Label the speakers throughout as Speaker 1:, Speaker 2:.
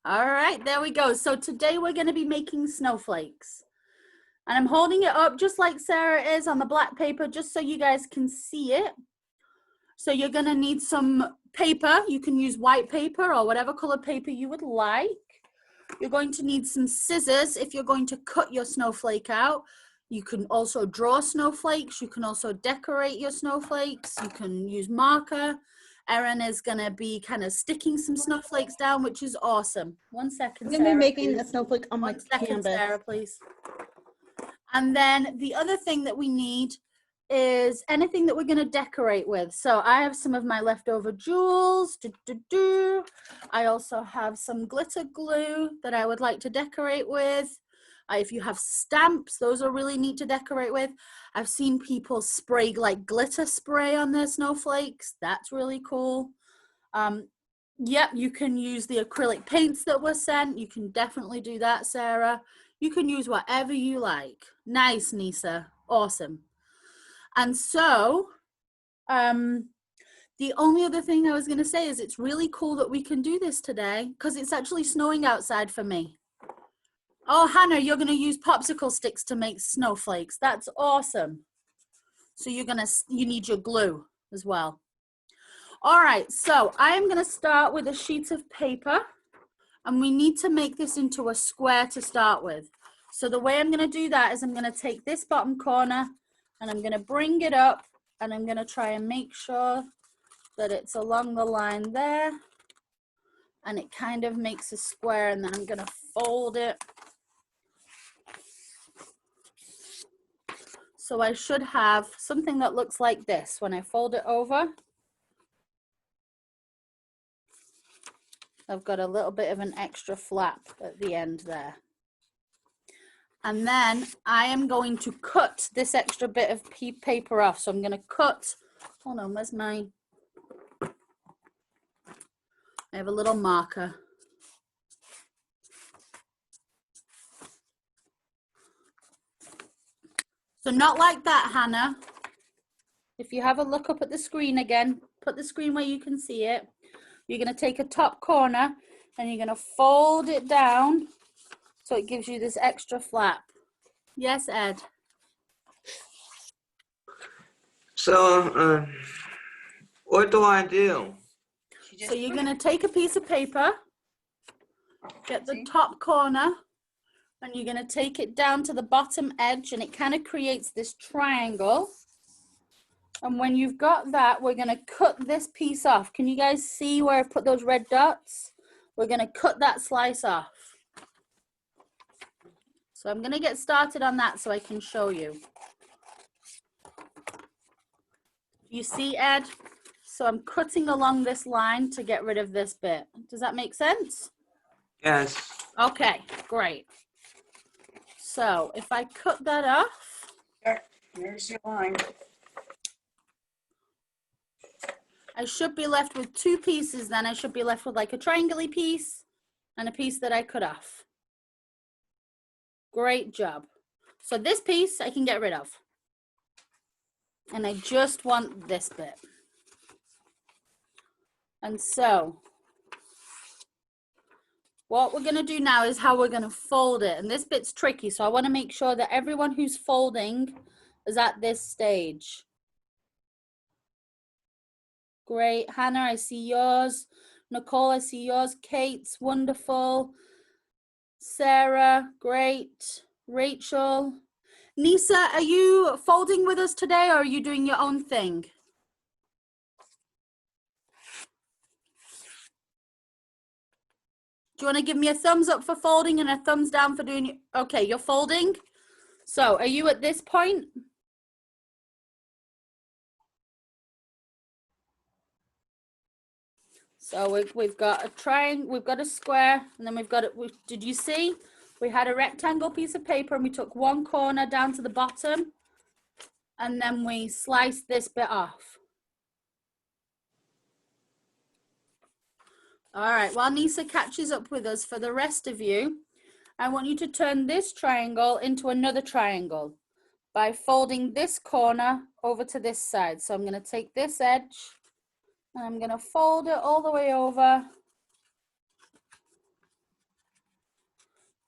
Speaker 1: All right, there we go. So today we're going to be making snowflakes. And I'm holding it up just like Sarah is on the black paper, just so you guys can see it. So you're going to need some paper. You can use white paper or whatever color paper you would like. You're going to need some scissors if you're going to cut your snowflake out. You can also draw snowflakes. You can also decorate your snowflakes. You can use marker. Erin is going to be kind of sticking some snowflakes down, which is awesome. 1 second,
Speaker 2: I'm gonna
Speaker 1: Sarah,
Speaker 2: be making
Speaker 1: please.
Speaker 2: a snowflake on my
Speaker 1: 1 second,
Speaker 2: canvas.
Speaker 1: Sarah, please. And then the other thing that we need is anything that we're going to decorate with. So I have some of my leftover jewels. I also have some glitter glue that I would like to decorate with. If you have stamps, those are really neat to decorate with. I've seen people spray like glitter spray on their snowflakes. That's really cool. Yep, you can use the acrylic paints that were sent. You can definitely do that, Sarah. You can use whatever you like. Nice, Nisa. Awesome. And so, the only other thing I was going to say is it's really cool that we can do this today because it's actually snowing outside for me. Oh, Hannah, you're going to use popsicle sticks to make snowflakes. That's awesome. So you need your glue as well. All right, so I am going to start with a sheet of paper, and we need to make this into a square to start with. So the way I'm going to do that is I'm going to take this bottom corner and I'm going to bring it up, and I'm going to try and make sure that it's along the line there, and it kind of makes a square, and then I'm going to fold it. So I should have something that looks like this when I fold it over. I've got a little bit of an extra flap at the end there. And then I am going to cut this extra bit of paper off. So I'm going to cut, hold on, where's my, I have a little marker. So not like that, Hannah. If you have a look up at the screen again, put the screen where you can see it. You're going to take a top corner and you're going to fold it down so it gives you this extra flap. Yes, Ed?
Speaker 3: So, what do I do?
Speaker 1: So you're going to take a piece of paper, get the top corner, and you're going to take it down to the bottom edge, and it kind of creates this triangle. And when you've got that, we're going to cut this piece off. Can you guys see where I've put those red dots? We're going to cut that slice off. So I'm going to get started on that so I can show you. You see, Ed? So I'm cutting along this line to get rid of this bit. Does that make sense?
Speaker 3: Yes.
Speaker 1: Okay, great. So if I cut that off.
Speaker 4: There's your line.
Speaker 1: I should be left with two pieces then. I should be left with like a triangle-y piece and a piece that I cut off. Great job. So this piece I can get rid of. And I just want this bit. And so what we're going to do now is how we're going to fold it. And this bit's tricky, so I want to make sure that everyone who's folding is at this stage. Great. Hannah, I see yours. Nicole, I see yours. Kate's wonderful. Sarah, great. Rachel. Nisa, are you folding with us today, or are you doing your own thing? Do you want to give me a thumbs up for folding and a thumbs down for doing it? Okay, you're folding. So are you at this point? So we've got a triangle, we've got a square, and then we've got it. Did you see? We had a rectangle piece of paper and we took one corner down to the bottom, and then we sliced this bit off. All right, while Nisa catches up with us, for the rest of you, I want you to turn this triangle into another triangle by folding this corner over to this side. So I'm going to take this edge and I'm going to fold it all the way over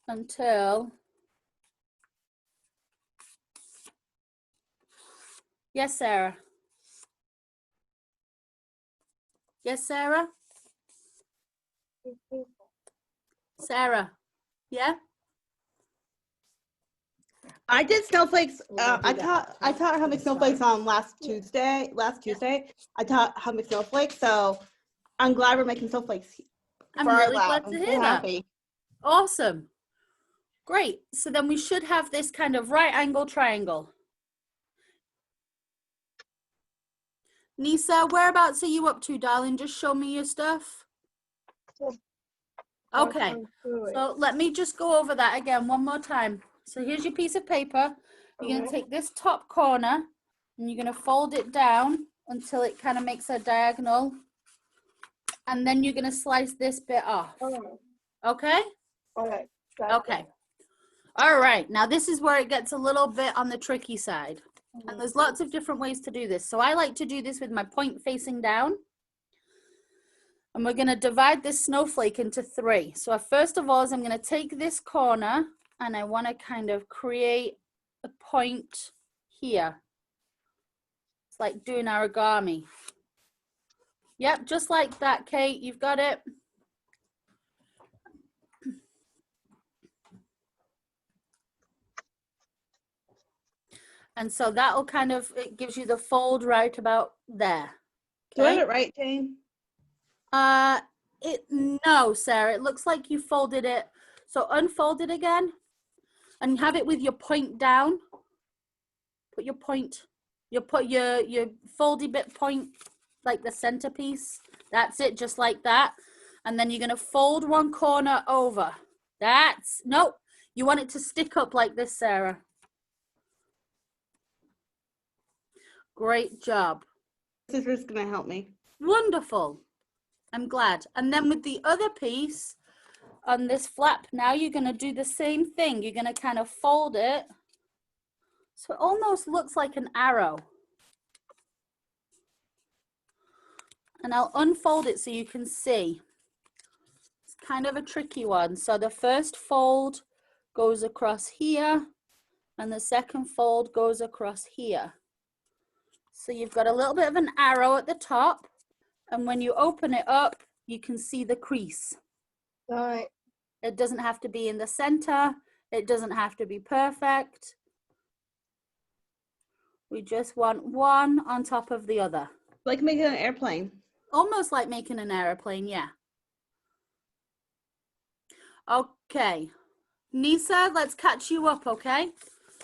Speaker 1: until, yes, Sarah. Yes, Sarah? Sarah, yeah?
Speaker 2: I did snowflakes.
Speaker 4: We're gonna do
Speaker 2: I
Speaker 4: that
Speaker 2: taught
Speaker 4: last
Speaker 2: I
Speaker 4: time.
Speaker 2: taught how to make
Speaker 4: This time.
Speaker 2: snowflakes on last Tuesday. I taught how to make snowflakes. So I'm glad we're making snowflakes
Speaker 1: I'm
Speaker 2: for our
Speaker 1: really
Speaker 2: lab.
Speaker 1: glad to
Speaker 2: I'm so
Speaker 1: hear that.
Speaker 2: happy.
Speaker 1: Awesome. Great. So then we should have this kind of right angle triangle. Nisa, whereabouts are you up to, darling? Just show me your stuff. Okay. So let me just go over that again one more time. So here's your piece of paper. You're going to take this top corner and you're going to fold it down until it kind of makes a diagonal. And then you're going to slice this bit off. Okay? Okay. All right. Now this is where it gets a little bit on the tricky side. And there's lots of different ways to do this. So I like to do this with my point facing down. And we're going to divide this snowflake into 3. So first of all is I'm going to take this corner and I want to kind of create a point here. It's like doing origami. Yep, just like that, Kate. You've got it. And so that'll kind of, it gives you the fold right about there.
Speaker 2: Do I
Speaker 1: Okay?
Speaker 2: have it right, Jane?
Speaker 1: No, Sarah, it looks like you folded it. So unfold it again and have it with your point down. Put your point, your foldy bit point, like the centerpiece. That's it, just like that. And then you're gonna fold one corner over. Nope, you want it to stick up like this, Sarah. Great job.
Speaker 2: Sister's gonna help me.
Speaker 1: Wonderful. I'm glad. And then with the other piece on this flap, now you're going to do the same thing. You're going to kind of fold it. So it almost looks like an arrow. And I'll unfold it so you can see. It's kind of a tricky one. So the first fold goes across here and the second fold goes across here. So you've got a little bit of an arrow at the top. And when you open it up, you can see the crease.
Speaker 5: All right.
Speaker 1: It doesn't have to be in the center. It doesn't have to be perfect. We just want one on top of the other.
Speaker 2: Like making an airplane.
Speaker 1: Almost like making an airplane, yeah. Okay. Nisa, let's catch you up, okay?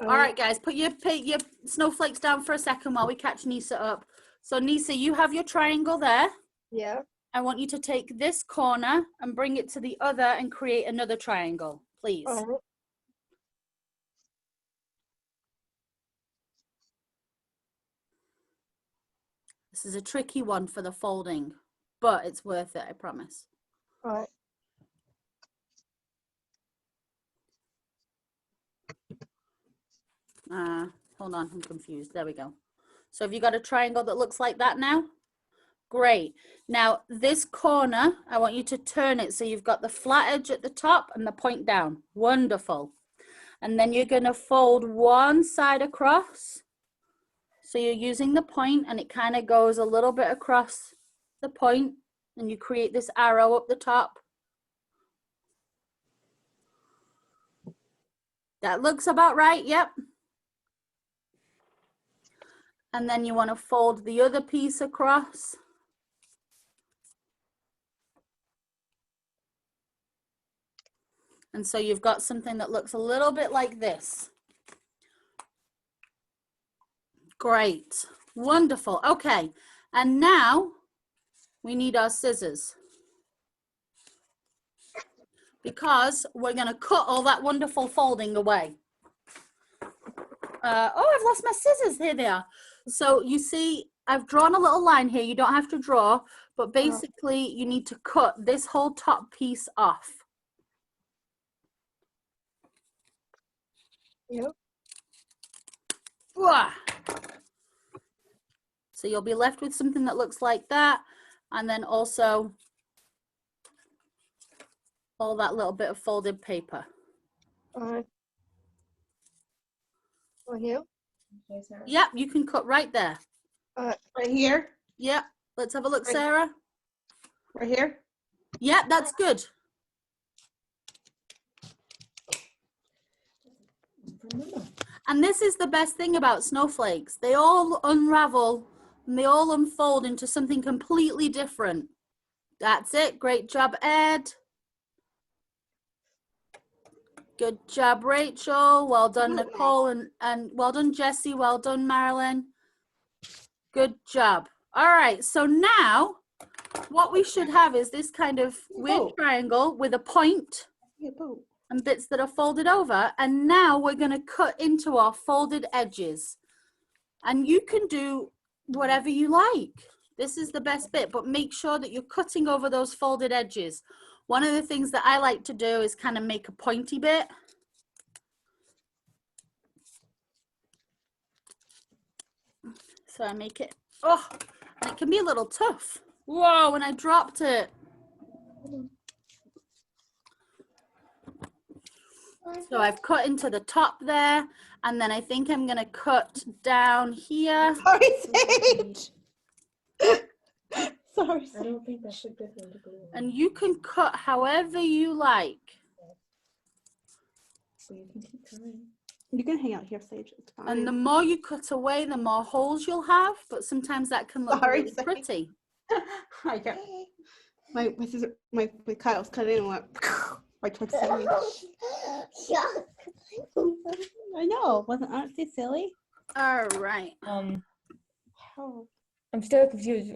Speaker 1: All right, guys, put your snowflakes down for a second while we catch Nisa up. So Nisa, you have your triangle there.
Speaker 5: Yeah.
Speaker 1: I want you to take this corner and bring it to the other and create another triangle, please.
Speaker 5: All right.
Speaker 1: This is a tricky one for the folding, but it's worth it, I promise.
Speaker 5: All right.
Speaker 1: Hold on, I'm confused. There we go. So have you got a triangle that looks like that now? Great. Now this corner, I want you to turn it so you've got the flat edge at the top and the point down. Wonderful. And then you're going to fold one side across. So you're using the point and it kind of goes a little bit across the point and you create this arrow up the top. That looks about right, yep. And then you want to fold the other piece across. And so you've got something that looks a little bit like this. Great, wonderful. Okay, and now we need our scissors because we're going to cut all that wonderful folding away. Oh, I've lost my scissors. Here they are. So you see, I've drawn a little line here. You don't have to draw, but basically you need to cut this whole top piece off.
Speaker 5: Yep.
Speaker 1: So you'll be left with something that looks like that, and then also all that little bit of folded paper.
Speaker 5: Right here.
Speaker 1: Yep, you can cut right there.
Speaker 2: Right here.
Speaker 1: Yep, let's have a look,
Speaker 2: Right.
Speaker 1: Sarah.
Speaker 2: Right here.
Speaker 1: Yep, that's good. And this is the best thing about snowflakes. They all unravel and they all unfold into something completely different. That's it. Great job, Ed. Good job, Rachel. Well done, Nicole, and well done, Jessie. Well done, Marilyn. Good job. All right, so now what we should have is this kind of weird triangle with a point and bits that are folded over. And now we're going to cut into our folded edges. And you can do whatever you like. This is the best bit, but make sure that you're cutting over those folded edges. One of the things that I like to do is kind of make a pointy bit. So I make it, oh, and it can be a little tough. Whoa, when I dropped it. So I've cut into the top there, and then I think I'm gonna cut down here.
Speaker 2: Sorry, Sage. Sorry, Sage.
Speaker 6: I don't think that's a good one to go in.
Speaker 1: And you can cut however you like.
Speaker 6: So you can keep trying.
Speaker 2: You can hang out here, Sage. It's fine.
Speaker 1: And the more you cut away, the more holes you'll have, but sometimes that can look
Speaker 2: Sorry,
Speaker 1: really
Speaker 2: Sage.
Speaker 1: pretty.
Speaker 2: I got my sister, my Kyle's cut in and went right towards Sage. I know. Aren't they silly?
Speaker 1: All right.
Speaker 2: Oh.
Speaker 6: I'm still confused.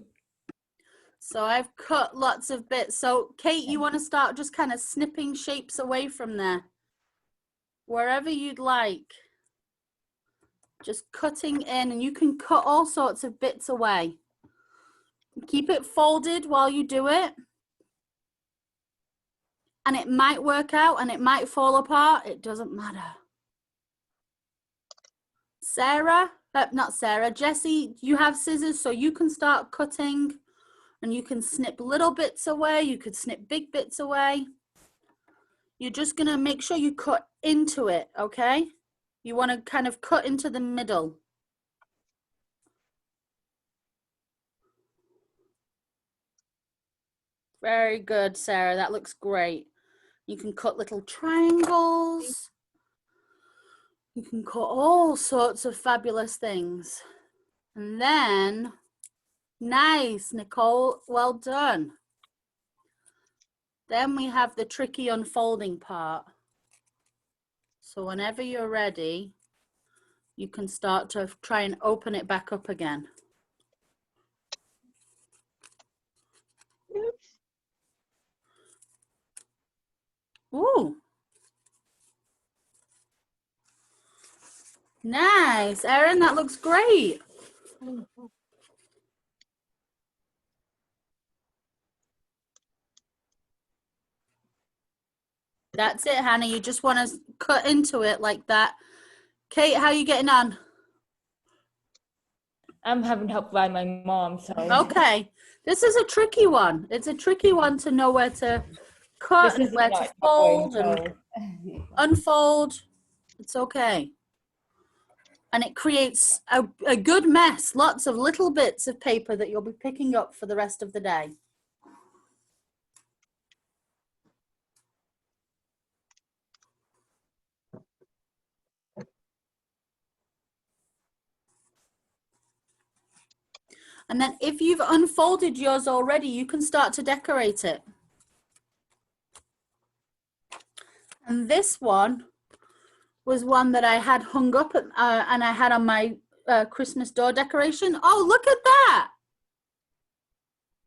Speaker 1: So I've cut lots of bits. So Kate, you want to start just kind of snipping shapes away from there? Wherever you'd like. Just cutting in, and you can cut all sorts of bits away. Keep it folded while you do it. And it might work out and it might fall apart. It doesn't matter. Sarah, not Sarah, Jessie, you have scissors, so you can start cutting and you can snip little bits away. You could snip big bits away. You're just gonna make sure you cut into it, okay? You wanna kind of cut into the middle. Very good, Sarah, that looks great. You can cut little triangles. You can cut all sorts of fabulous things. And then, nice, Nicole, well done. Then we have the tricky unfolding part. So whenever you're ready, you can start to try and open it back up again. Ooh. Nice, Erin, that looks great. That's it, Hannah. You just want to cut into it like that. Kate, how are you getting on?
Speaker 6: I'm having help by my mom, so.
Speaker 1: Okay. This is a tricky one. It's a tricky one to know where to cut
Speaker 6: This
Speaker 1: and where
Speaker 6: not
Speaker 1: to fold
Speaker 6: going,
Speaker 1: and unfold. It's okay. And it creates a good mess. Lots of little bits of paper that you'll be picking up for the rest of the day. And then if you've unfolded yours already, you can start to decorate it. And this one was one that I had hung up and I had on my Christmas door decoration. Oh, look at that.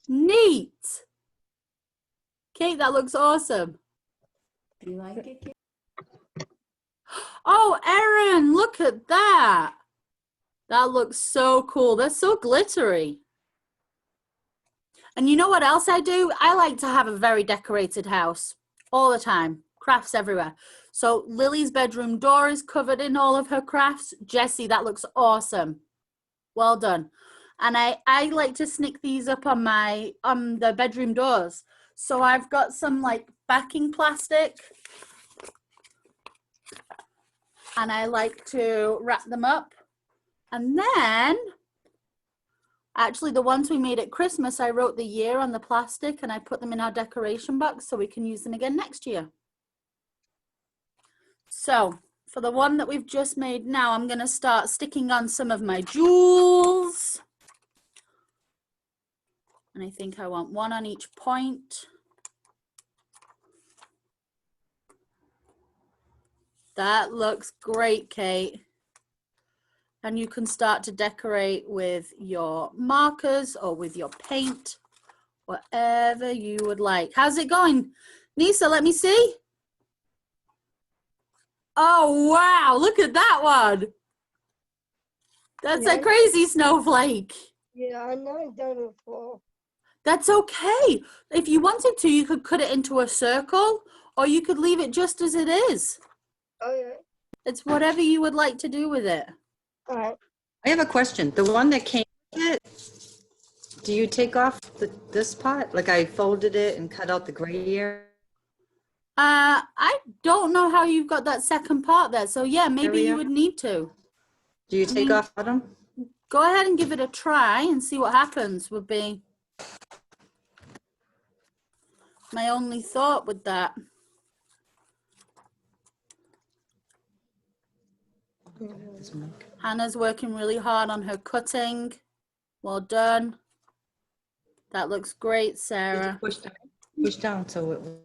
Speaker 1: Neat. Kate, that looks awesome.
Speaker 6: Do you like it, Kate?
Speaker 1: Oh, Erin, look at that. That looks so cool. They're so glittery. And you know what else I do? I like to have a very decorated house all the time. Crafts everywhere. So Lily's bedroom door is covered in all of her crafts. Jessie, that looks awesome. Well done. And I like to sneak these up on the bedroom doors. So I've got some like backing plastic. and I like to wrap them up. And then, actually the ones we made at Christmas, I wrote the year on the plastic and I put them in our decoration box so we can use them again next year. So for the one that we've just made now, I'm gonna start sticking on some of my jewels. And I think I want one on each point. That looks great, Kate. And you can start to decorate with your markers or with your paint, whatever you would like. How's it going? Nisa, let me see. Oh, wow, look at that one. That's a
Speaker 5: Yeah.
Speaker 1: crazy snowflake.
Speaker 5: Yeah, I know I've done it before.
Speaker 1: That's okay. If you wanted to, you could cut it into a circle or you could leave it just as it is.
Speaker 5: Oh, yeah.
Speaker 1: It's whatever you would like to do with it.
Speaker 5: All right.
Speaker 7: I have a question. The one that came with it, do you take off this part? Like I folded it and cut out the gray area?
Speaker 1: I don't know how you've got that second part there. So yeah, maybe you would need to.
Speaker 7: Do you take off bottom?
Speaker 1: Go ahead and give it a try and see what happens would be my only thought with that. Hannah's working really hard on her cutting. Well done. That looks great, Sarah.
Speaker 7: Push down so it will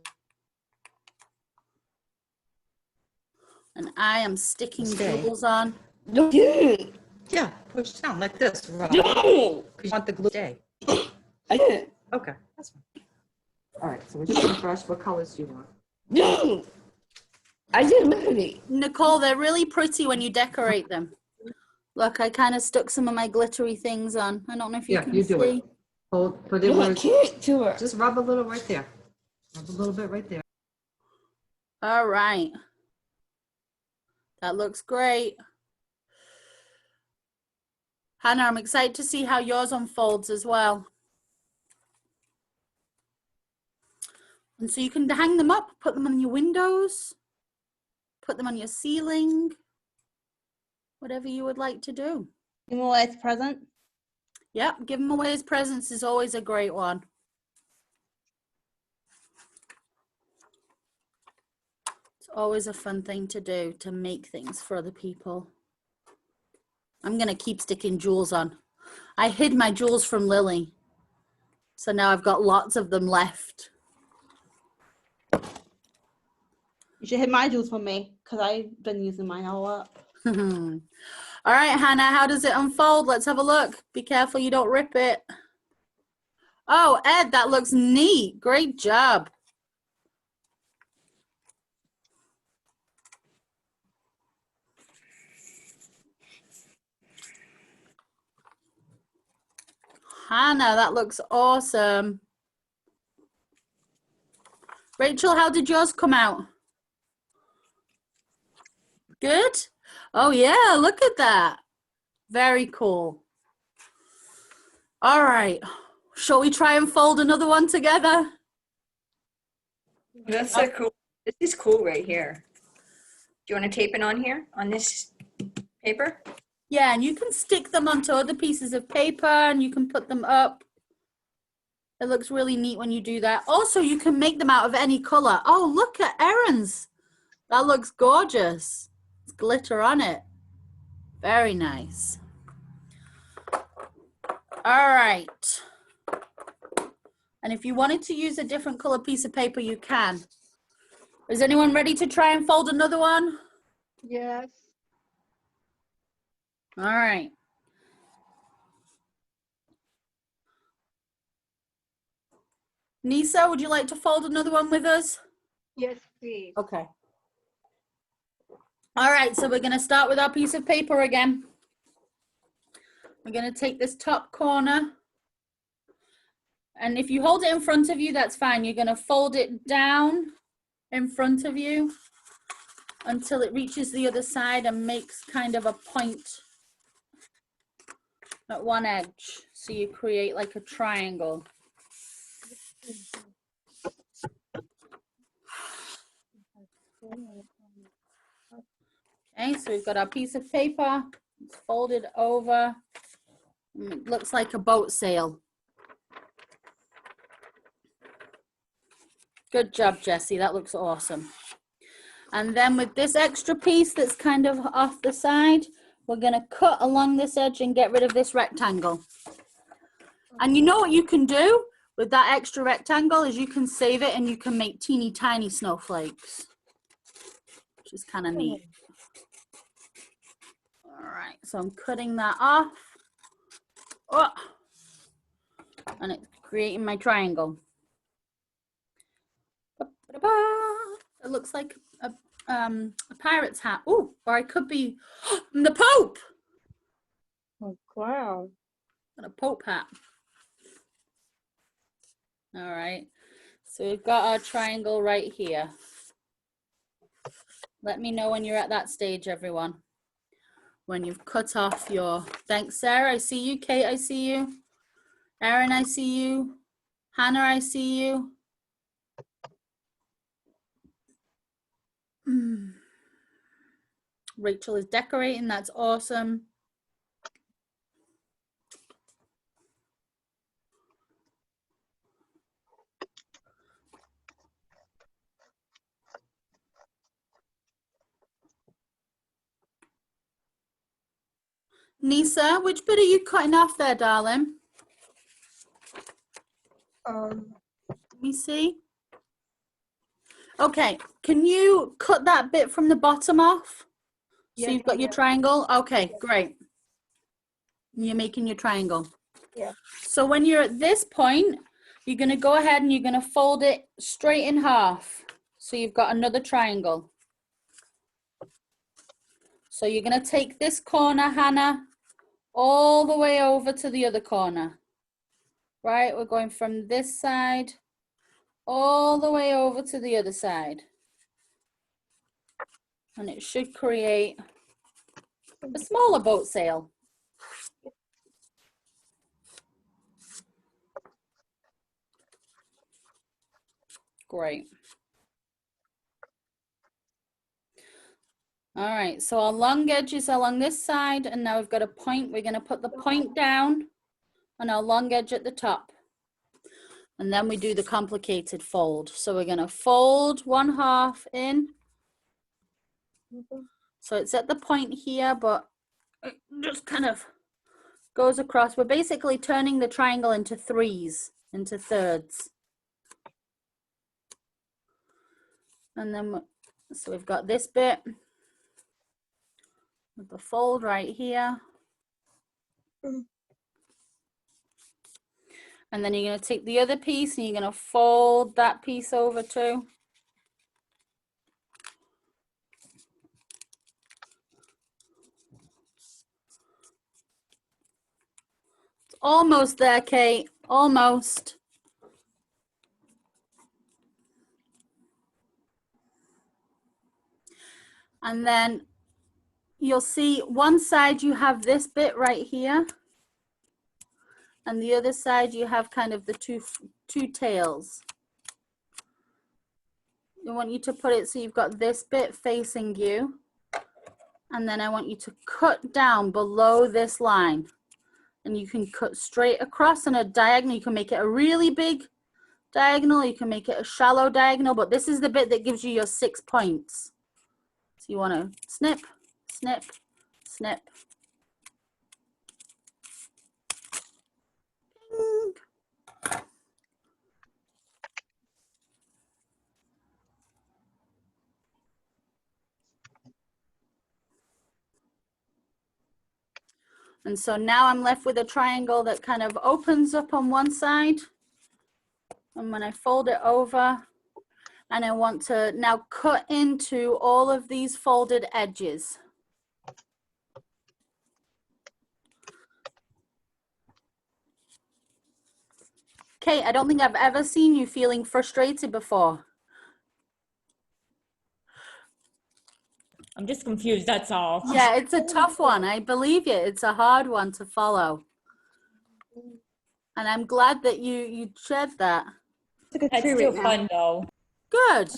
Speaker 1: And I am sticking
Speaker 7: stay.
Speaker 1: jewels on.
Speaker 7: Yeah, push down like this. Rob. 'Cause you want the glue to stay. Okay, that's fine. All right, so we're just gonna brush. What colors do you want?
Speaker 1: Nicole, they're really pretty when you decorate them. Look, I kind of stuck some of my glittery things on. I don't know if you
Speaker 7: Yeah,
Speaker 1: can
Speaker 7: you do
Speaker 1: see.
Speaker 7: it. Hold, put it where it's, just rub a little right there. Rub a little bit right there.
Speaker 1: All right. That looks great. Hannah, I'm excited to see how yours unfolds as well. And so you can hang them up, put them on your windows, put them on your ceiling, whatever you would like to do.
Speaker 2: Give him away as a present.
Speaker 1: Yep, give them away as presents is always a great one. It's always a fun thing to do, to make things for other people. I'm gonna keep sticking jewels on. I hid my jewels from Lily, so now I've got lots of them left.
Speaker 2: You should hit my jewels for me because I've been using mine all up.
Speaker 1: All right, Hannah, how does it unfold? Let's have a look. Be careful you don't rip it. Oh, Ed, that looks neat. Great job. Hannah, that looks awesome. Rachel, how did yours come out? Good? Oh yeah, look at that. Very cool. All right, shall we try and fold another one together?
Speaker 4: That's so cool. This is cool right here. Do you want to tape it on here, on this paper?
Speaker 1: Yeah, and you can stick them onto other pieces of paper and you can put them up. It looks really neat when you do that. Also, you can make them out of any color. Oh, look at Erin's. That looks gorgeous. It's glitter on it. Very nice. All right. And if you wanted to use a different color piece of paper, you can. Is anyone ready to try and fold another one?
Speaker 5: Yes.
Speaker 1: All right. Nisa, would you like to fold another one with us?
Speaker 5: Yes, please.
Speaker 1: Okay. All right, so we're going to start with our piece of paper again. We're going to take this top corner. And if you hold it in front of you, that's fine. You're going to fold it down in front of you until it reaches the other side and makes kind of a point at one edge. So you create like a triangle. Okay, Okay, so we've got our piece of paper. It's folded over. It looks like a boat sail. Good job, Jessie. That looks awesome. And then with this extra piece that's kind of off the side, we're going to cut along this edge and get rid of this rectangle. And you know what you can do with that extra rectangle is you can save it and you can make teeny tiny snowflakes, which is kind of neat. All right, so I'm cutting that off. Oh, and it's creating my triangle. It looks like a pirate's hat. Oh, or I could be the Pope.
Speaker 5: Oh, wow.
Speaker 1: Got a Pope hat. All right, so we've got our triangle right here. Let me know when you're at that stage, everyone. When you've cut off your, thanks, Sarah, I see you. Kate, I see you. Erin, I see you. Hannah, I see you. Rachel is decorating, that's awesome. Nisa, which bit are you cutting off there, darling? Let me see. Okay, can you cut that bit from the bottom off? So
Speaker 5: Yeah,
Speaker 1: you've got your triangle? Okay, great. You're making your triangle.
Speaker 5: Yeah.
Speaker 1: So when you're at this point, you're going to go ahead and you're going to fold it straight in half. So you've got another triangle. So you're going to take this corner, Hannah, all the way over to the other corner. Right, we're going from this side all the way over to the other side. And it should create a smaller boat sail. Great. All right, so our long edge is along this side, and now we've got a point. We're going to put the point down on our long edge at the top. And then we do the complicated fold. So we're going to fold one half in. So it's at the point here, but it just kind of goes across. We're basically turning the triangle into threes, into thirds. And then, so we've got this bit with the fold right here. And then you're going to take the other piece and you're going to fold that piece over too. It's almost there, Kate. Almost. And then you'll see one side you have this bit right here. And the other side you have kind of the two tails. I want you to put it so you've got this bit facing you. And then I want you to cut down below this line. And you can cut straight across on a diagonal. You can make it a really big diagonal. You can make it a shallow diagonal. But this is the bit that gives you your 6 points. So you want to snip, snip, snip. Ding. And so now I'm left with a triangle that kind of opens up on one side. And when I fold it over, and I want to now cut into all of these folded edges. Kate, I don't think I've ever seen you feeling frustrated before.
Speaker 6: I'm just confused, that's all.
Speaker 1: Yeah, it's a tough one. I believe you. It's a hard one to follow. And I'm glad that you shared that.
Speaker 2: It's like a
Speaker 6: That's
Speaker 2: tree
Speaker 6: still
Speaker 2: right now.
Speaker 6: fun though.
Speaker 1: Good.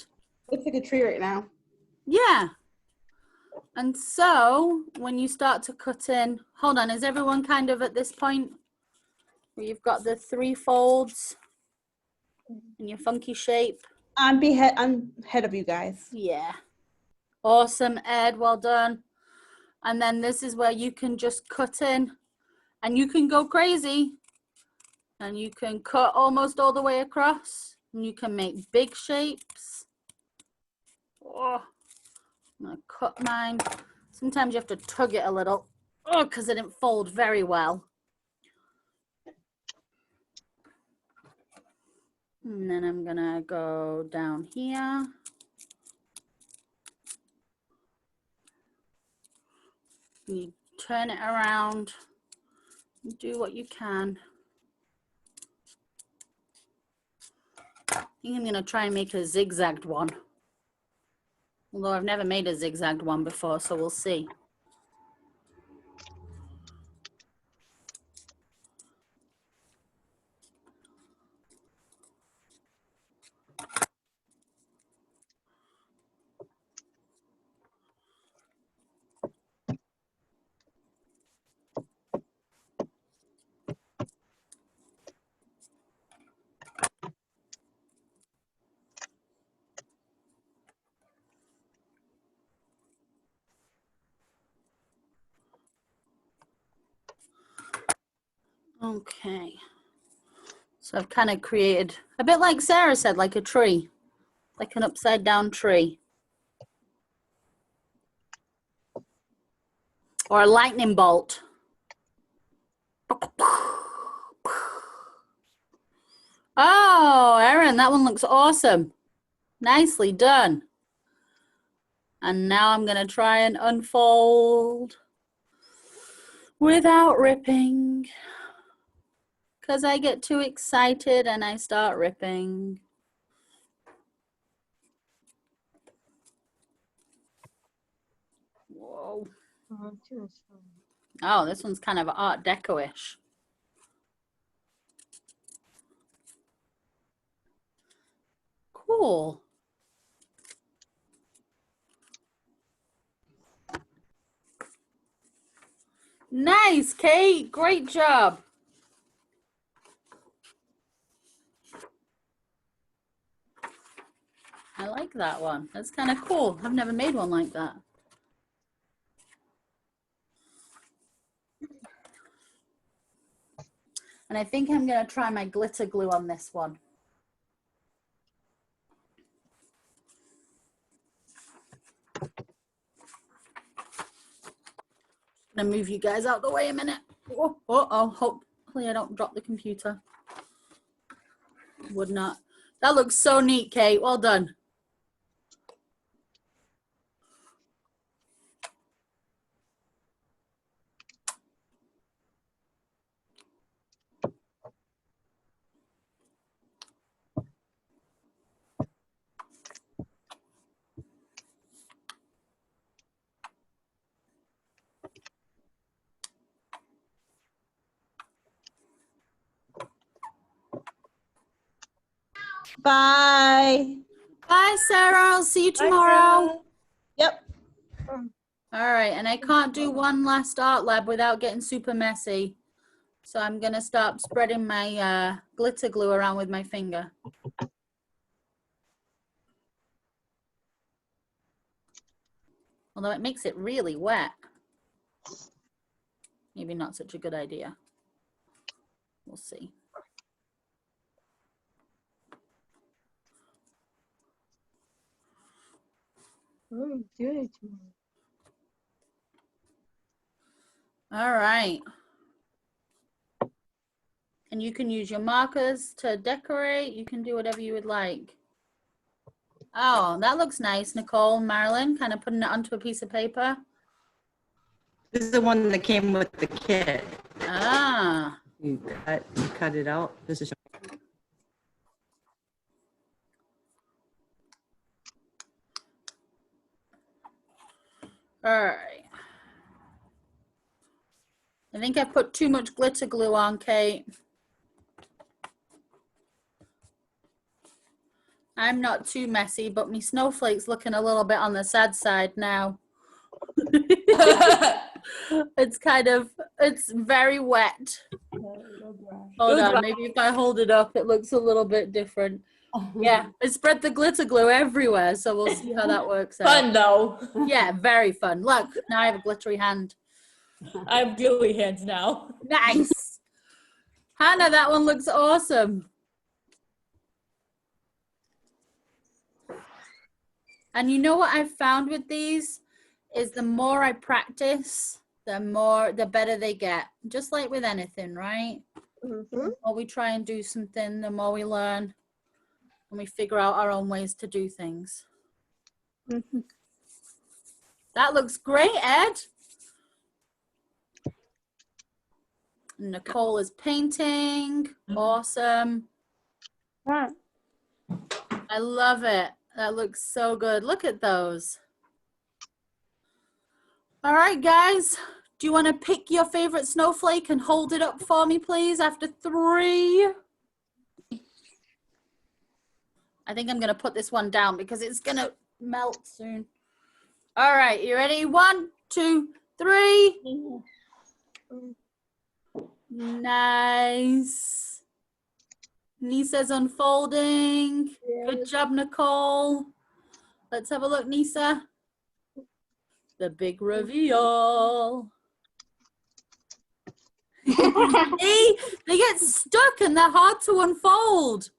Speaker 2: Looks like a tree right now.
Speaker 1: Yeah. And so when you start to cut in, hold on, is everyone kind of at this point where you've got the 3 folds in your funky shape?
Speaker 2: I'm ahead of you guys.
Speaker 1: Yeah. Awesome, Ed, well done. And then this is where you can just cut in and you can go crazy and you can cut almost all the way across and you can make big shapes. Oh, I'm gonna cut mine. Sometimes you have to tug it a little. Oh, because it didn't fold very well. And then I'm gonna go down here. You turn it around, do what you can. I think I'm gonna try and make a zigzagged one. Although I've never made a zigzagged one before, so we'll see. Okay. So I've kind of created, a bit like Sarah said, like a tree, like an upside down tree. Or a lightning bolt. Oh, Erin, that one looks awesome. Nicely done. And now I'm going to try and unfold without ripping. Because I get too excited and I start ripping. Whoa. Oh, this one's kind of Art Deco-ish. Cool. Nice, Kate. Great job. I like that one. That's kind of cool. I've never made one like that. And I think I'm going to try my glitter glue on this one. I'm going to move you guys out the way a minute. Oh, hopefully I don't drop the computer. Would not. That looks so neat, Kate. Well done.
Speaker 2: Bye.
Speaker 1: Bye, Sarah. I'll see you tomorrow.
Speaker 2: Yep.
Speaker 1: All right, and I can't do one last art lab without getting super messy. So I'm gonna start spreading my glitter glue around with my finger. Although it makes it really wet. Maybe not such a good idea. We'll see.
Speaker 5: Oh, good.
Speaker 1: All right. And you can use your markers to decorate. You can do whatever you would like. Oh, that looks nice, Nicole, Marilyn, kind of putting it onto a piece of paper.
Speaker 7: This is the one that came with the kit.
Speaker 1: Ah,
Speaker 7: You cut it out. This is.
Speaker 1: all right. I think I put too much glitter glue on, Kate. I'm not too messy, but my snowflake's looking a little bit on the sad side now. It's kind of, it's very wet. Hold on, maybe if I hold it up, it looks a little bit different. Yeah, I spread the glitter glue everywhere, so we'll see how that works out.
Speaker 6: Fun though.
Speaker 1: Yeah, very fun. Look, now I have a glittery hand.
Speaker 6: I have gluey hands now.
Speaker 1: Nice. Hannah, that one looks awesome. And you know what I've found with these is the more I practice, the better they get. Just like with anything, right?
Speaker 2: Mhm.
Speaker 1: The more we try and do something, the more we learn and we figure out our own ways to do things.
Speaker 2: Mhm.
Speaker 1: That looks great, Ed. Nicole is painting. Awesome.
Speaker 2: Right.
Speaker 1: I love it. That looks so good. Look at those. All right, guys. Do you want to pick your favorite snowflake and hold it up for me, please, after 3? I think I'm going to put this one down because it's going to melt soon. All right, you ready? 1, 2, 3. Nice. Nisa's unfolding. Good job, Nicole. Let's have a look, Nisa. The big reveal. See, they get stuck and they're hard to unfold.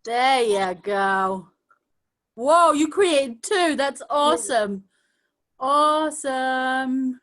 Speaker 1: There you go. Whoa, you created 2. That's awesome. Awesome.